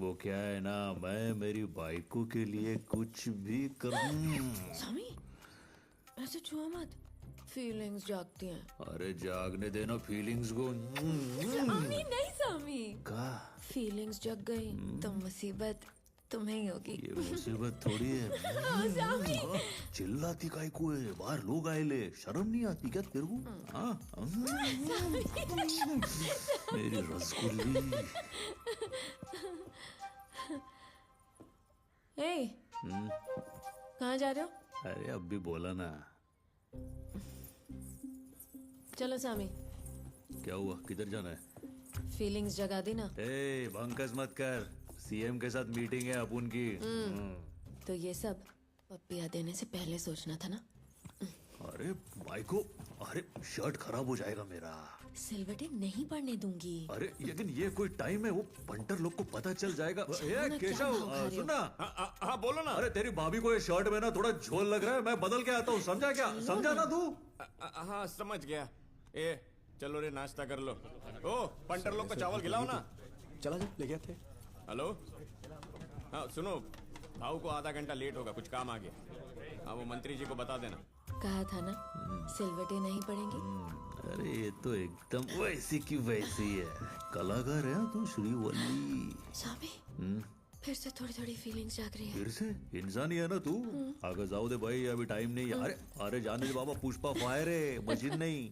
वो क्या है ना, मैं मेरी बाइकों के लिए कुछ भी करूं। स्वामी ऐसे छुआ मत, फीलिंग्स जागती हैं। अरे जागने देना फीलिंग्स को। स्वामी नहीं स्वामी, का फीलिंग्स जग गई तो मुसीबत तुम्हें ही होगी। ये मुसीबत थोड़ी है। स्वामी चिल्लाती काय को है, बाहर लोग आए ले, शर्म नहीं आती क्या तेरे को? हाँ? मेरी रसगुल्ली। ए कहाँ जा रहे हो? अरे अब भी बोला ना। चलो स्वामी, क्या हुआ, किधर जाना है? फीलिंग्स जगा दी ना। ए बंकस मत कर, सीएम के साथ मीटिंग है अपन की। तो ये सब पप्पिया देने से पहले सोचना था ना। अरे भाई को, अरे शर्ट खराब हो जाएगा मेरा। सिलवटे नहीं पड़ने दूंगी। अरे लेकिन ये कोई टाइम है, वो पंटर लोग को पता चल जाएगा। ना, ए क्या केशव भाव खा रहे हो? सुनना। हाँ बोलो ना। अरे तेरी भाभी को ये शर्ट में ना थोड़ा झोल लग रहा है, मैं बदल के आता हूँ, समझा क्या? समझा ना तू? हाँ समझ गया। ए चलो रे नाश्ता कर लो। ओ पंटर लोग को चावल खिलाओ ना। चला जा, ले गया थे। हेलो हाँ सुनो, भाऊ को आधा घंटा लेट होगा, कुछ काम आ गया। हाँ वो मंत्री जी को बता देना। कहा था ना सिलवटे नहीं पड़ेंगी। अरे ये तो एकदम वैसी की वैसी है, कलाकार है तू श्रीवल्ली। स्वामी फिर से थोड़ी थोड़ी फीलिंग्स जाग रही है। फिर से इंसान ही है ना तू। आगे जाओ दे भाई, अभी टाइम नहीं है। अरे अरे जाने दे बाबा, पुष्पा फायर है, मशीन नहीं।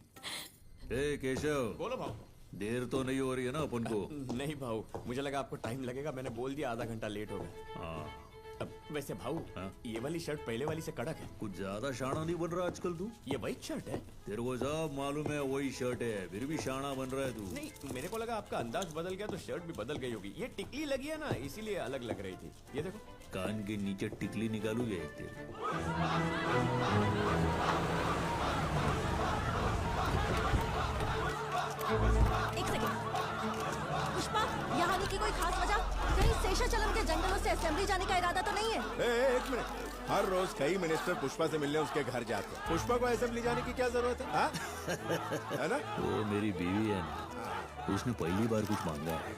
ए केशव बोलो भाऊ। देर तो नहीं हो रही है ना अपन को? नहीं भाऊ, मुझे लगा आपको टाइम लगेगा, मैंने बोल दिया आधा घंटा लेट होगा। हाँ अब वैसे भाऊ हाँ? ये वाली शर्ट पहले वाली से कड़क है। कुछ ज्यादा शाना नहीं बन रहा आजकल तू। ये वाइट शर्ट है। तेरे को सब मालूम है वही शर्ट है, फिर भी शाना बन रहा है तू। नहीं मेरे को लगा आपका अंदाज बदल गया तो शर्ट भी बदल गई होगी। ये टिकली लगी है ना, इसीलिए अलग लग रही थी। ये देखो कान के नीचे टिकली निकालूंगे एक तेरे। एक सेकंड पुष्पा, यहाँ आने की कोई खास वजह? कहीं शेषाचलम के जंगलों से असेंबली जाने का इरादा तो नहीं है? एक मिनट, हर रोज कई मिनिस्टर पुष्पा से मिलने उसके घर जाते हैं। पुष्पा को असेंबली जाने की क्या जरूरत है? हाँ? है ना? वो मेरी बीवी है ना, उसने पहली बार कुछ मांगा है।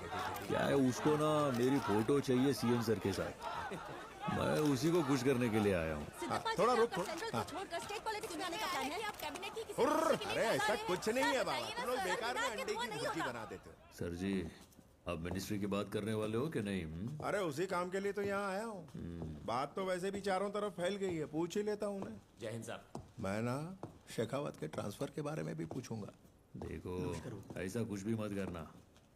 क्या है उसको ना, मेरी फोटो चाहिए सीएम सर के साथ। मैं उसी को खुश करने के लिए आया हूँ। थोड़ा रुक। छोड़कर स्टेट पॉलिटिक्स में आने का प्लान है? आप कैबिनेट की किसी हुर्र, मंत्री के लिए अरे ऐसा तैयार हैं? कुछ नहीं है बाबा, बताइए तुम ना लोग सर, बेकार में बिना के अंडे धुआं की नहीं भुर्जी होता। बना देते हो। सर जी आप मिनिस्ट्री की बात करने वाले हो कि नहीं? अरे उसी काम के लिए तो यहाँ आया हूँ। बात तो वैसे भी चारों तरफ फैल गई है, पूछ ही लेता हूँ उन्हें। जय हिंद साहब। मैं ना शेखावत के ट्रांसफर के बारे में भी पूछूंगा। देखो ऐसा कुछ भी मत करना,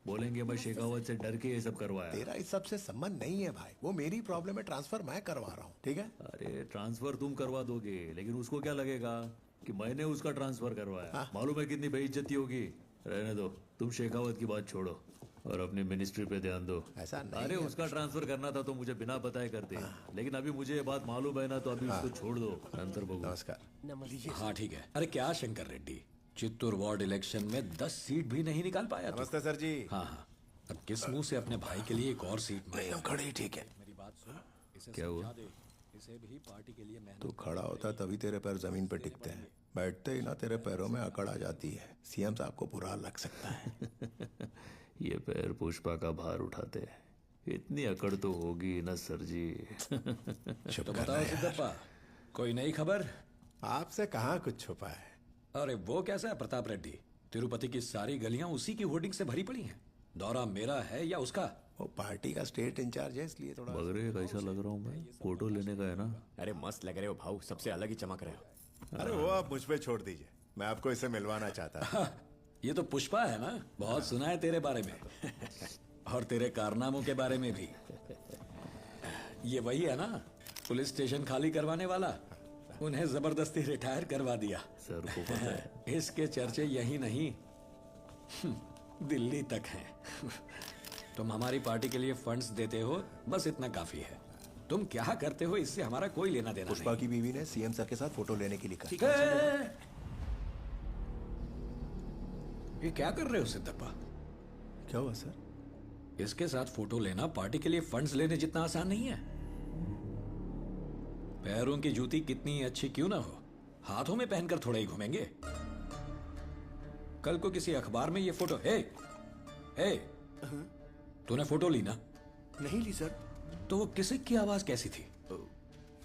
बोलेंगे मैं शेखावत से डर के ये सब करवाया। तेरा इस सब से संबंध नहीं है भाई, वो मेरी प्रॉब्लम है, ट्रांसफर मैं करवा रहा हूँ, ठीक है? अरे ट्रांसफर तुम करवा दोगे, लेकिन उसको क्या लगेगा कि मैंने उसका ट्रांसफर करवाया। मालूम है कितनी बेइज्जती होगी। रहने दो, तुम शेखावत की बात छोड़ो और अपनी मिनिस्ट्री पे ध्यान दो। ऐसा नहीं अरे है। उसका ट्रांसफर करना था तो मुझे बिना बताए करते, लेकिन अभी मुझे ये बात मालूम है ना, तो अभी उसको छोड़ दो। अंतर बगो। नमस्कार। हाँ ठीक है। अरे क्या शंकर रेड्डी, चित्तूर वार्ड इलेक्शन में 10 सीट भी नहीं निकाल पाया तू। नमस्ते सर जी। हाँ हाँ, अब किस मुंह से अपने भाई के लिए एक और सीट नहीं, हम खड़े ही ठीक है। मेरी बात सुन, इसे क्या हुआ? समझा दे, इसे भी पार्टी के लिए मेहनत। तू खड़ा होता तभी तेरे पैर जमीन पे टिकते हैं, बैठते ही ना तेरे पैरों में अकड़ आ जाती है। सीएम साहब को बुरा लग सकता है। ये पैर पुष्पा का भार उठाते हैं, इतनी अकड़ तो होगी ना सर जी। चुप तो कर बताओ रहे हैं। सिद्धप्पा, कोई नई खबर? आपसे कहाँ कुछ छुपा है। अरे वो कैसा है प्रताप रेड्डी, तिरुपति की सारी गलियां उसी की होर्डिंग से भरी पड़ी हैं। दौरा मेरा है या उसका? वो पार्टी का स्टेट इंचार्ज है, इसलिए थोड़ा बगरे कैसा लग रहा हूँ मैं? फोटो लेने का है ना? अरे मस्त लग रहे हो भाऊ, सबसे अलग ही चमक रहे हो। अरे वो आप मुझ पे छोड़ दीजिए, मैं आपको इससे मिलवाना चाहता था। हाँ, ये तो पुष्पा है ना, बहुत सुना है तेरे बारे में और तेरे कारनामों के बारे में भी। ये वही है ना, पुलिस स्टेशन खाली करवाने वाला? उन्हें जबरदस्ती रिटायर करवा दिया। सर को पता है। इसके चर्चे यही नहीं दिल्ली तक हैं। तुम हमारी पार्टी के लिए फंड्स देते हो, बस इतना काफी है। तुम क्या करते हो इससे हमारा कोई लेना देना पुष्पा नहीं। की बीवी ने सीएम सर के साथ फोटो लेने के लिए कहा। ये क्या कर रहे हो सिद्धप्पा? क्या हुआ सर? इसके साथ फोटो लेना पार्टी के लिए फंड्स लेने जितना आसान नहीं है। पैरों की जूती कितनी अच्छी क्यों ना हो, हाथों में पहनकर थोड़ा ही घूमेंगे। कल को किसी अखबार में ये फोटो, हे तूने फोटो ली ना, नहीं ली सर। तो वो किसिक की आवाज कैसी थी?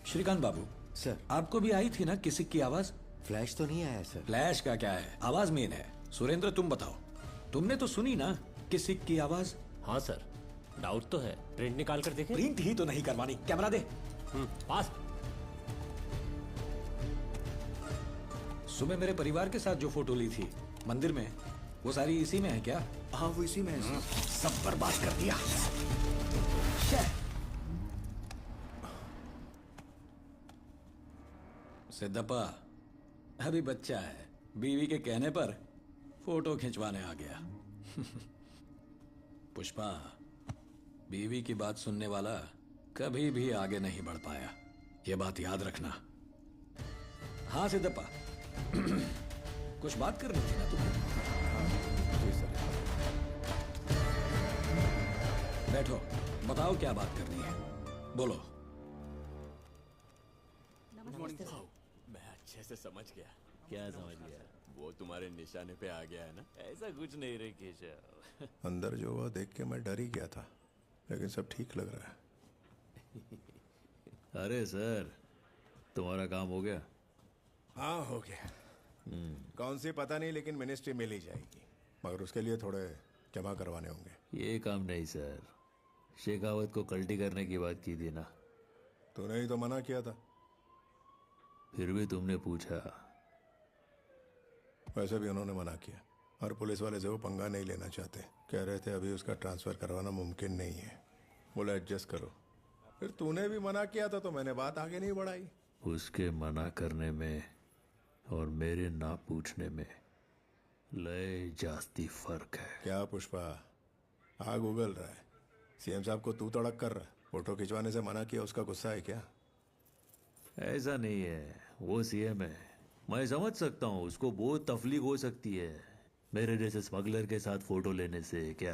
श्रीकांत बाबू सर आपको भी आई थी ना किसिक की आवाज? फ्लैश तो नहीं आया सर। फ्लैश का क्या है, आवाज मेन है। सुरेंद्र तुम बताओ, तुमने तो सुनी ना किसिक की आवाज? हाँ सर, डाउट तो है। प्रिंट निकाल कर देखें। प्रिंट ही तो नहीं करवानी, कैमरा दे। पास। सुबह मेरे परिवार के साथ जो फोटो ली थी मंदिर में, वो सारी इसी में है क्या? हाँ वो इसी में है। सब बर्बाद कर दिया। सिद्धप्पा अभी बच्चा है, बीवी के कहने पर फोटो खिंचवाने आ गया। पुष्पा, बीवी की बात सुनने वाला कभी भी आगे नहीं बढ़ पाया, ये बात याद रखना। हाँ सिद्धप्पा, कुछ बात करनी थी ना तुम्हें? बैठो, बताओ क्या बात करनी है, बोलो। मैं अच्छे से समझ गया। क्या समझ गया? वो तुम्हारे निशाने पे आ गया है ना? ऐसा कुछ नहीं रे केशव। अंदर जो हुआ देख के मैं डर ही गया था, लेकिन सब ठीक लग रहा है। अरे सर, तुम्हारा काम हो गया? हाँ हो गया। कौन सी पता नहीं, लेकिन मिनिस्ट्री मिल ही जाएगी, मगर उसके लिए थोड़े जमा करवाने होंगे। ये काम नहीं सर, शेखावत को कल्टी करने की बात की थी ना? तूने ही तो मना किया था। फिर भी तुमने पूछा। वैसे भी उन्होंने मना किया, और पुलिस वाले से वो पंगा नहीं लेना चाहते। कह रहे थे अभी उसका ट्रांसफर करवाना मुमकिन नहीं है, बोला एडजस्ट करो। फिर तूने भी मना किया था तो मैंने बात आगे नहीं बढ़ाई। उसके मना करने में और मेरे ना पूछने में लय जास्ती फर्क है। क्या पुष्पा, आग उगल रहा है। सीएम साहब को तू तड़क कर रहा है। फोटो खिंचवाने से मना किया, उसका गुस्सा है क्या? ऐसा नहीं है, वो सीएम है, मैं समझ सकता हूँ उसको बहुत तकलीफ हो सकती है मेरे जैसे स्मगलर के साथ फोटो लेने से। क्या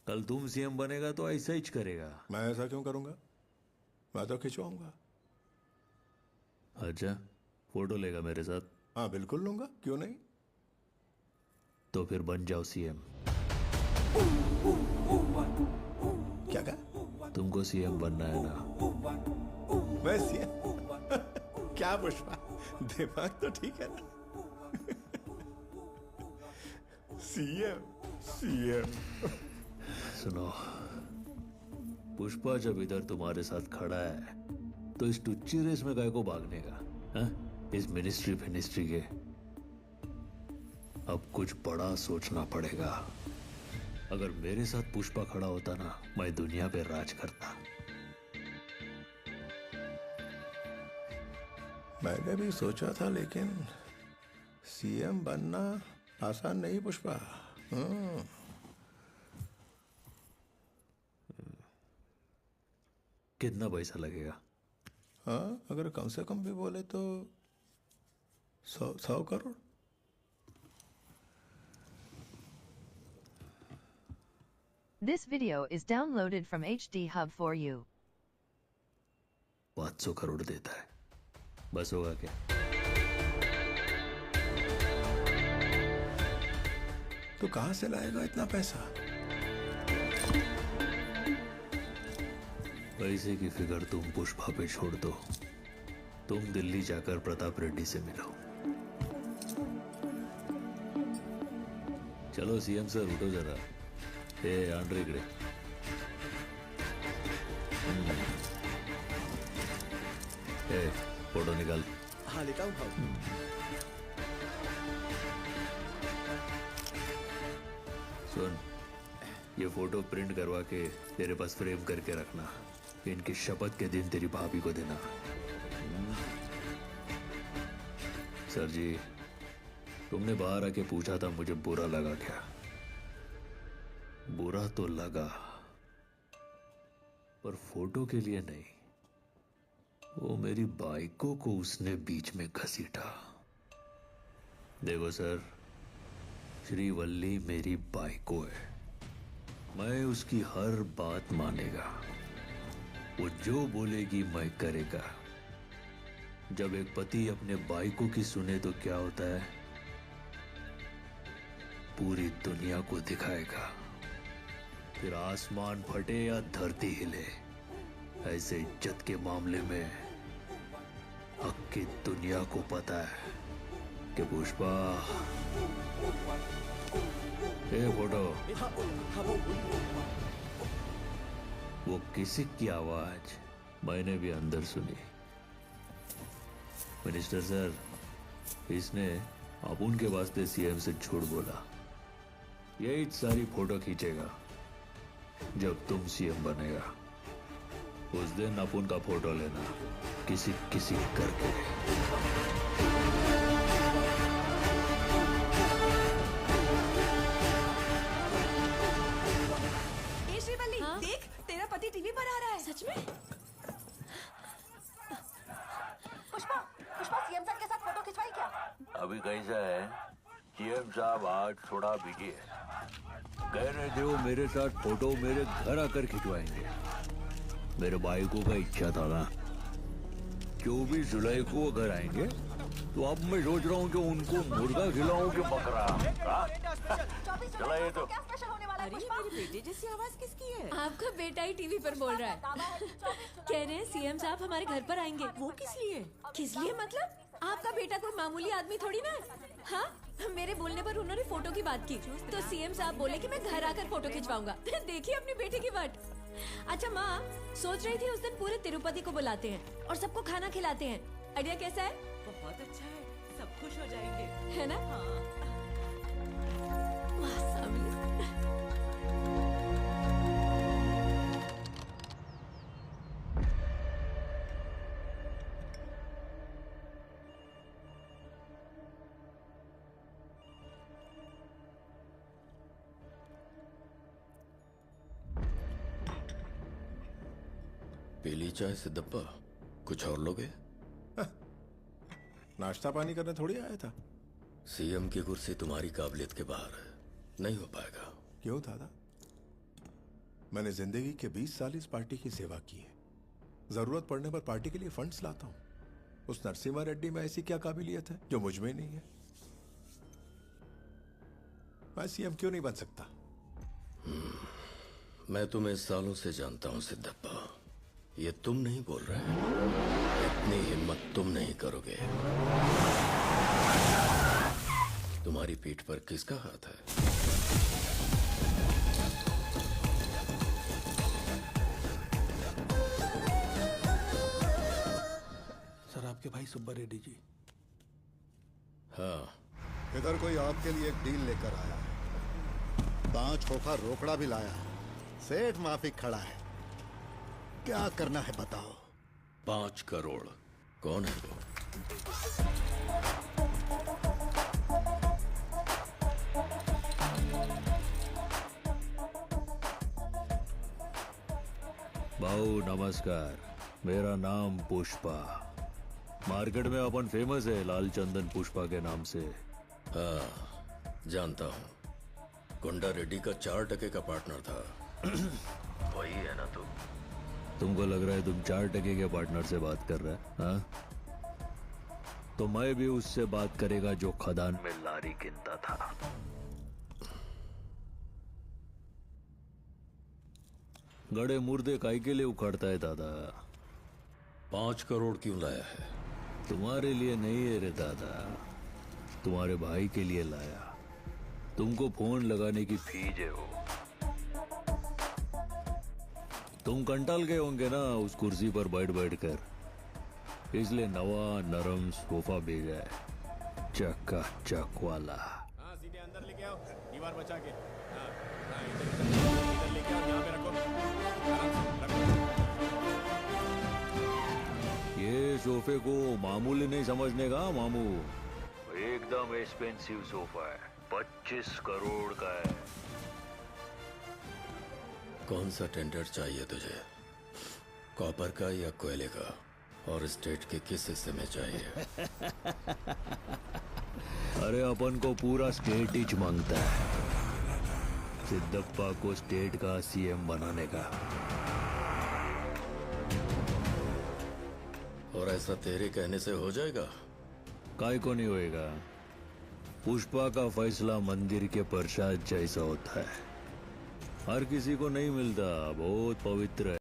कल तुम सीएम बनेगा तो ऐसा ही करेगा? मैं ऐसा क्यों करूंगा, मैं तो खिंचवाऊंगा। अच्छा, फोटो लेगा मेरे साथ? हाँ बिल्कुल लूंगा, क्यों नहीं। तो फिर बन जाओ सीएम। क्या कहा? तुमको सीएम बनना है ना? मैं सीएम? क्या पुष्पा, दिमाग तो ठीक है ना? CM CM. सुनो, पुष्पा जब इधर तुम्हारे साथ खड़ा है तो इस टुच्ची रेस में गाय को भागने का? हाँ? इस मिनिस्ट्री के अब कुछ बड़ा सोचना पड़ेगा। अगर मेरे साथ पुष्पा खड़ा होता ना, मैं दुनिया पे राज करता। मैंने भी सोचा था, लेकिन सीएम बनना आसान नहीं पुष्पा। कितना पैसा लगेगा? हाँ, अगर कम से कम भी बोले तो 100 crore. This video is downloaded from HD Hub for you. 500 crore देता है, बस होगा क्या? तो कहां से लाएगा इतना पैसा? पैसे की फिगर तुम पुष्पा पे छोड़ दो, तुम दिल्ली जाकर प्रताप रेड्डी से मिलो। चलो सीएम सर, उठो जरा। ए आंड्रे इकडे। ए फोटो निकाल। हाँ निकाल। सुन, ये फोटो प्रिंट करवा के तेरे पास फ्रेम करके रखना। इनकी शपथ के दिन तेरी भाभी को देना। सर जी, तुमने बाहर आके पूछा था मुझे बुरा लगा क्या? बुरा तो लगा, पर फोटो के लिए नहीं। वो मेरी बाइकों को उसने बीच में घसीटा। देखो सर, श्रीवल्ली मेरी बाइको है, मैं उसकी हर बात मानेगा। वो जो बोलेगी मैं करेगा। जब एक पति अपने बाइकों की सुने तो क्या होता है? पूरी दुनिया को दिखाएगा फिर आसमान फटे या धरती हिले, ऐसे इज्जत के मामले में हक की दुनिया को पता है कि पुष्पा ये फोटो वो किसी की आवाज मैंने भी अंदर सुनी। मिनिस्टर सर, इसने अपुन के वास्ते सीएम से झूठ बोला। यही सारी फोटो खींचेगा जब तुम सीएम बनेगा। उस दिन अपुन का फोटो लेना किसी किसी करके। ए श्रीवल्ली, देख तेरा पति टीवी पर आ रहा है। सच में? पुष्पा, पुष्पा सीएम सर के साथ फोटो खिंचवाई क्या? अभी कैसा है, सीएम साहब आज थोड़ा बिजी है। कह रहे थे वो मेरे साथ फोटो मेरे घर आकर खिंचवाएंगे। मेरे भाई को का इच्छा था ना, 24 जुलाई को वो घर आएंगे, तो अब मैं सोच रहा हूँ कि उनको मुर्गा खिलाऊं कि बकरा। चला ये तो। अरे मेरी बेटे जैसी आवाज किसकी है? आपका बेटा ही टीवी पर बोल रहा है। कह रहे हैं सीएम साहब हमारे घर पर आएंगे। वो किस लिए? किस लिए मतलब? आपका बेटा कोई मामूली आदमी थोड़ी ना है। हाँ, मेरे बोलने पर उन्होंने फोटो की बात की, तो सीएम साहब बोले कि मैं घर आकर फोटो खिंचवाऊंगा। देखिए अपने बेटे की बात। अच्छा माँ, सोच रही थी उस दिन पूरे तिरुपति को बुलाते हैं और सबको खाना खिलाते हैं। आइडिया कैसा है? बहुत अच्छा है, सब खुश हो जाएंगे, है ना? हाँ। वाह सामी। पीली चाय से दब्बा, कुछ और लोगे? नाश्ता पानी करने थोड़ी आया था। सीएम की कुर्सी तुम्हारी काबिलियत के बाहर है, नहीं हो पाएगा। क्यों दादा? मैंने जिंदगी के 20 साल इस पार्टी की सेवा की है। जरूरत पड़ने पर पार्टी के लिए फंड्स लाता हूं। उस नरसिम्हा रेड्डी में ऐसी क्या काबिलियत है जो मुझ में नहीं है? मैं सीएम क्यों नहीं बन सकता? मैं तुम्हें सालों से जानता हूं सिद्धप्पा। ये तुम नहीं बोल रहे, इतनी हिम्मत तुम नहीं करोगे। तुम्हारी पीठ पर किसका हाथ है? सर, आपके भाई सुब्बा रेड्डी जी। हाँ, इधर कोई आपके लिए एक डील लेकर आया है। 5 खोखा रोकड़ा भी लाया है। सेठ माफिक खड़ा है। क्या करना है बताओ? 5 करोड़। कौन है वो? भाऊ नमस्कार, मेरा नाम पुष्पा। मार्केट में अपन फेमस है लाल चंदन पुष्पा के नाम से। हाँ, जानता हूँ। गुंडा रेड्डी का 4% का पार्टनर था। वही है ना तुम? तुमको लग रहा है तुम 4% के पार्टनर से बात कर रहे हैं? हाँ? तो मैं भी उससे बात करेगा जो खदान में लारी गिनता था। गड़े मुर्दे काई के लिए उखाड़ता है दादा? 5 करोड़ क्यों लाया है? तुम्हारे लिए नहीं है रे दादा, तुम्हारे भाई के लिए लाया। तुमको फोन लगाने की फीस है वो। तुम कंटाल गए होंगे ना उस कुर्सी पर बैठ बैठ कर, इसलिए नवा नरम सोफा भेजा है, चक्का चक वाला। हाँ, सीधे अंदर लेके आओ, दीवार बचा के। हाँ, इधर लेके आओ, यहाँ पे रखो। ये सोफे को मामूली नहीं समझने का मामू, एकदम एक्सपेंसिव सोफा है, 25 करोड़ का है। कौन सा टेंडर चाहिए तुझे? कॉपर का या कोयले का? और स्टेट के किस हिस्से में चाहिए? अरे अपन को पूरा स्टेट ही मांगता है। सिद्धप्पा को स्टेट का सीएम बनाने का। और ऐसा तेरे कहने से हो जाएगा? काय को नहीं होएगा। पुष्पा का फैसला मंदिर के प्रसाद जैसा होता है। हर किसी को नहीं मिलता, बहुत पवित्र है।